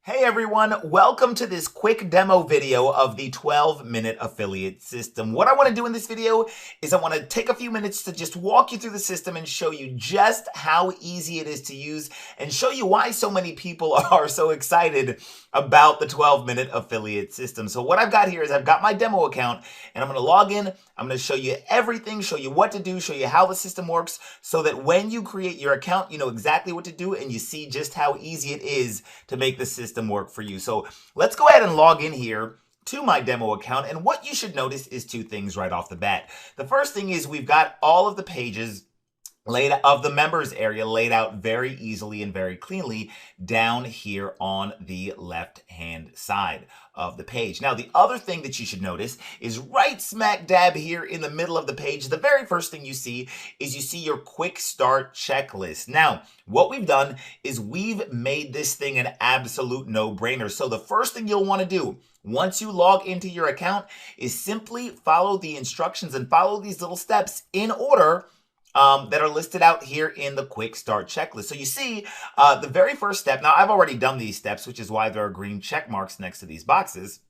Hey everyone, welcome to this quick demo video of the 12-minute affiliate system. What I want to do in this video is I want to take a few minutes to just walk you through the system and show you just how easy it is to use and show you why so many people are so excited about the 12-minute affiliate system. So what I've got here is I've got my demo account and I'm going to log in. I'm going to show you everything, show you what to do, show you how the system works so that when you create your account, you know exactly what to do and you see just how easy it is to make the system work for you. So let's go ahead and log in here to my demo account. And what you should notice is two things right off the bat. The first thing is we've got all of the pages laid of the members area laid out very easily and very cleanly down here on the left hand side of the page. Now, the other thing that you should notice is right smack dab here in the middle of the page, the very first thing you see is you see your quick start checklist. Now, what we've done is we've made this thing an absolute no-brainer. So the first thing you'll want to do once you log into your account is simply follow the instructions and follow these little steps in order that are listed out here in the quick start checklist. So you see the very first step. Now I've already done these steps, which is why there are green check marks next to these boxes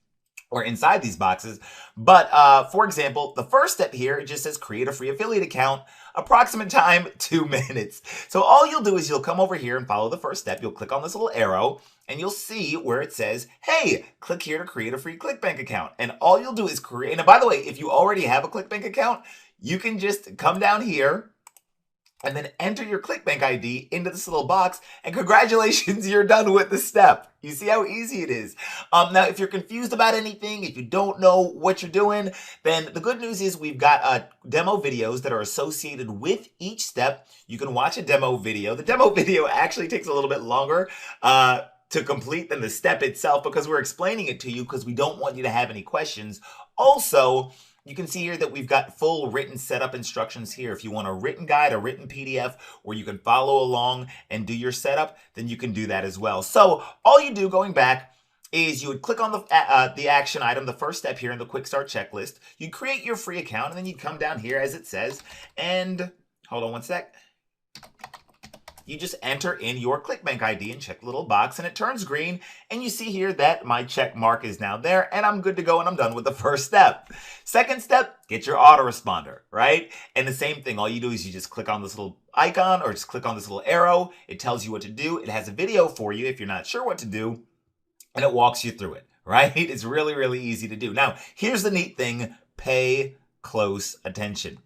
or inside these boxes. But for example, the first step here, it just says create a free affiliate account, approximate time 2 minutes. So all you'll do is you'll come over here and follow the first step. You'll click on this little arrow and you'll see where it says, hey, click here to create a free Clickbank account. And all you'll do is create, and by the way, if you already have a Clickbank account, you can just come down here and then enter your Clickbank ID into this little box, and congratulations, you're done with the step. You see how easy it is. Now, if you're confused about anything, if you don't know what you're doing, then the good news is we've got demo videos that are associated with each step. You can watch a demo video. The demo video actually takes a little bit longer to complete than the step itself because we're explaining it to you because we don't want you to have any questions. Also, you can see here that we've got full written setup instructions here. If you want a written guide, a written PDF, where you can follow along and do your setup, then you can do that as well. So all you do going back is you would click on the action item, the first step here in the quick start checklist. You create your free account and then you come down here as it says, and hold on one sec. You just enter in your Clickbank ID and check the little box and it turns green and you see here that my check mark is now there and I'm good to go and I'm done with the first step. Second step, get your autoresponder, right? And the same thing, all you do is you just click on this little icon or just click on this little arrow. It tells you what to do. It has a video for you if you're not sure what to do and it walks you through it, right? It's really, really easy to do. Now, here's the neat thing, pay close attention.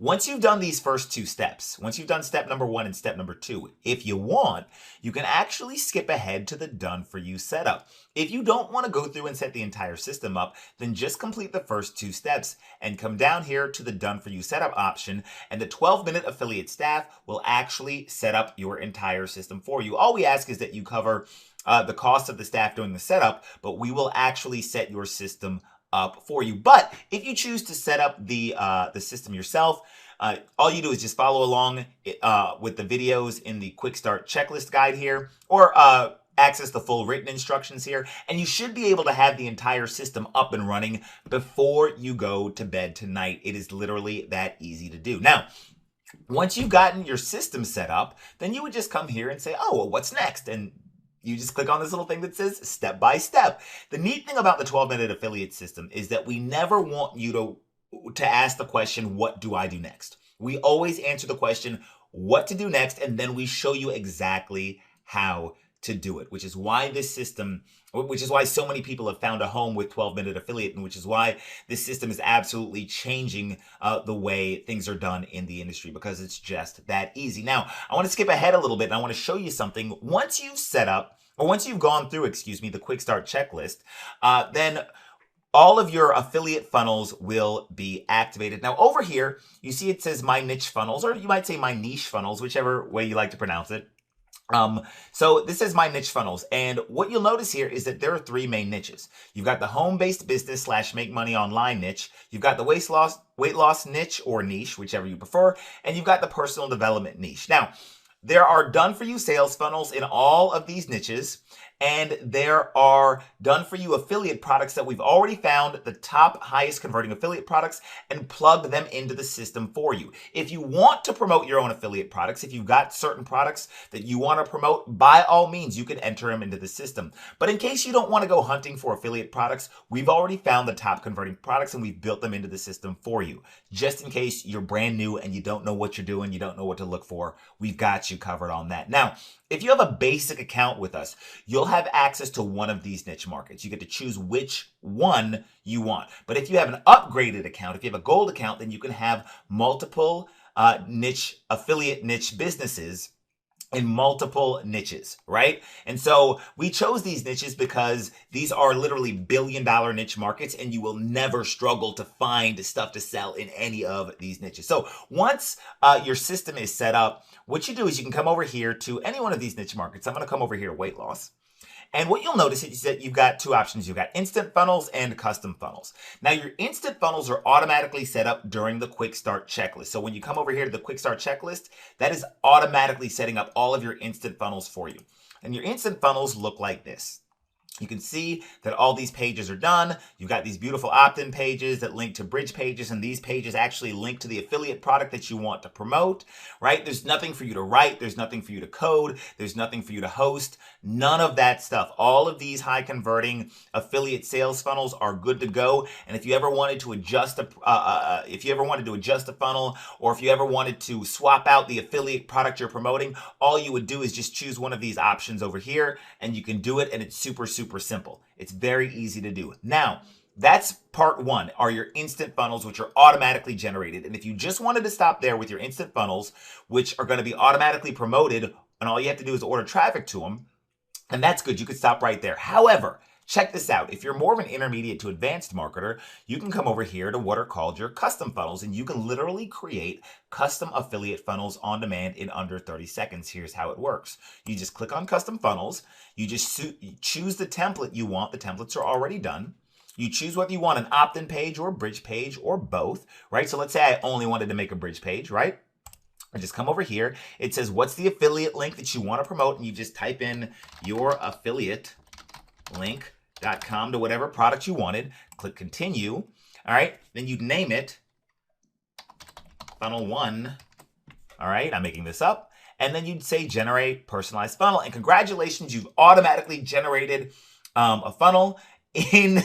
Once you've done these first two steps, once you've done step number 1 and step number 2, if you want, you can actually skip ahead to the done for you setup. If you don't want to go through and set the entire system up, then just complete the first 2 steps and come down here to the done for you setup option and the 12-minute affiliate staff will actually set up your entire system for you. All we ask is that you cover the cost of the staff doing the setup, but we will actually set your system up for you. But if you choose to set up the system yourself, all you do is just follow along with the videos in the quick start checklist guide here, or access the full written instructions here, and you should be able to have the entire system up and running before you go to bed tonight. It is literally that easy to do. Now, once you've gotten your system set up, then you would just come here and say, oh, well, what's next? And you just click on this little thing that says step by step. The neat thing about the 12-minute affiliate system is that we never want you to ask the question, what do I do next? We always answer the question, what to do next, and then we show you exactly how to do it, which is why this system, which is why so many people have found a home with 12-minute affiliate, and which is why this system is absolutely changing the way things are done in the industry, because it's just that easy. Now, I want to skip ahead a little bit and I want to show you something. Once you've set up, or once you've gone through, the quick start checklist, then all of your affiliate funnels will be activated. Now over here, you see it says my niche funnels, or you might say my niche funnels, whichever way you like to pronounce it. So this is my niche funnels. And what you'll notice here is that there are 3 main niches. You've got the home-based business / make money online niche. You've got the weight loss niche or niche, whichever you prefer. And you've got the personal development niche. Now, there are done for you sales funnels in all of these niches. and there are done for you affiliate products that we've already found the top highest converting affiliate products and plugged them into the system for you. If you want to promote your own affiliate products, if you've got certain products that you want to promote, by all means, you can enter them into the system. But in case you don't want to go hunting for affiliate products, we've already found the top converting products and we've built them into the system for you. Just in case you're brand new and you don't know what you're doing, you don't know what to look for, we've got you covered on that. Now, if you have a basic account with us, you'll have access to one of these niche markets. You get to choose which one you want. But if you have an upgraded account, if you have a gold account, then you can have multiple affiliate niche businesses in multiple niches, right? And so we chose these niches because these are literally billion-dollar niche markets and you will never struggle to find stuff to sell in any of these niches. So once your system is set up, what you do is you can come over here to any one of these niche markets. I'm going to come over here to weight loss. And what you'll notice is that you've got two options. You've got instant funnels and custom funnels. Now, your instant funnels are automatically set up during the quick start checklist. So when you come over here to the quick start checklist, that is automatically setting up all of your instant funnels for you. And your instant funnels look like this. You can see that all these pages are done. You've got these beautiful opt-in pages that link to bridge pages, and these pages actually link to the affiliate product that you want to promote, right? There's nothing for you to write. There's nothing for you to code. There's nothing for you to host. None of that stuff. All of these high converting affiliate sales funnels are good to go. And if you ever wanted to adjust a funnel, or if you ever wanted to swap out the affiliate product you're promoting, all you would do is just choose one of these options over here, and you can do it, and it's super simple. It's very easy to do. Now, that's part one, are your instant funnels, which are automatically generated. And if you just wanted to stop there with your instant funnels, which are going to be automatically promoted, and all you have to do is order traffic to them, and that's good. You could stop right there. However, check this out. If you're more of an intermediate to advanced marketer, you can come over here to what are called your custom funnels, and you can literally create custom affiliate funnels on demand in under 30 seconds. Here's how it works. You just click on custom funnels. You just choose the template you want. The templates are already done. You choose whether you want an opt-in page or a bridge page or both, right? So let's say I only wanted to make a bridge page, right? I just come over here. It says, what's the affiliate link that you want to promote? And you just type in your affiliate link.com to whatever product you wanted. Click continue. All right. Then you name it funnel 1. All right. I'm making this up. And then you'd say generate personalized funnel. And congratulations, you've automatically generated a funnel in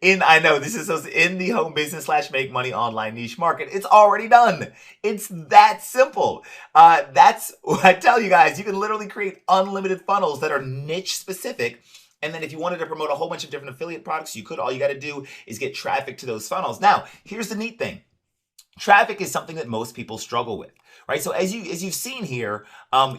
the home business / make money online niche market. It's already done. It's that simple. That's what I tell you guys. You can literally create unlimited funnels that are niche specific. And then if you wanted to promote a whole bunch of different affiliate products, you could. All you got to do is get traffic to those funnels. Now, here's the neat thing. Traffic is something that most people struggle with, right? So as you've seen here,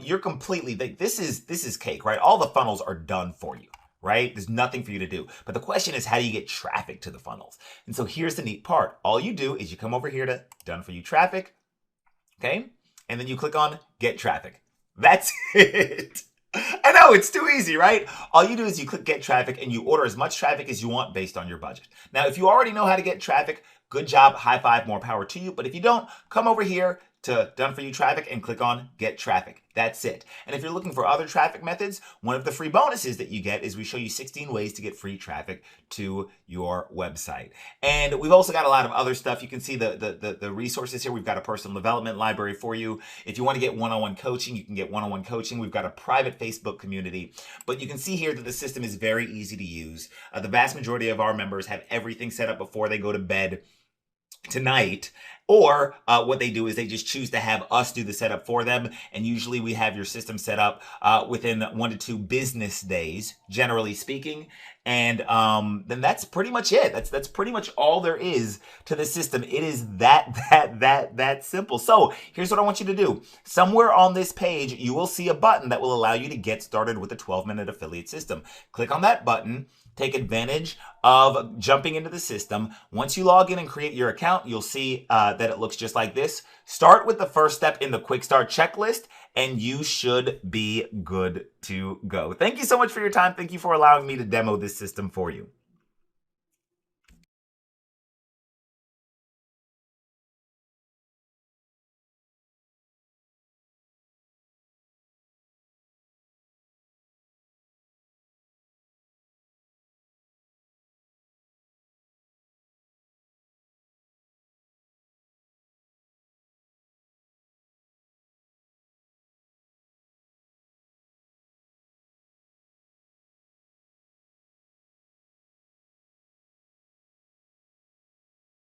you're completely, this is cake, right? All the funnels are done for you, right? There's nothing for you to do. But the question is, how do you get traffic to the funnels? And so here's the neat part. All you do is you come over here to done for you traffic, okay? And then you click on get traffic. That's it. I know, it's too easy, right? All you do is you click get traffic and you order as much traffic as you want based on your budget. Now, if you already know how to get traffic, good job, high five, more power to you. But if you don't, come over here to done for you traffic and click on get traffic. That's it. And if you're looking for other traffic methods, one of the free bonuses that you get is we show you 16 ways to get free traffic to your website. And we've also got a lot of other stuff. You can see the resources here. We've got a personal development library for you. If you want to get one-on-one coaching, you can get one-on-one coaching. We've got a private Facebook community. But you can see here that the system is very easy to use. The vast majority of our members have everything set up before they go to bed tonight, or what they do is they just choose to have us do the setup for them, and usually we have your system set up within 1 to 2 business days, generally speaking, and then that's pretty much it. That's pretty much all there is to the system. It is that simple. So here's what I want you to do. Somewhere on this page, you will see a button that will allow you to get started with the 12-minute affiliate system. Click on that button. Take advantage of jumping into the system. Once you log in and create your account, you'll see that it looks just like this. Start with the first step in the quick start checklist, and you should be good to go. Thank you so much for your time. Thank you for allowing me to demo this system for you.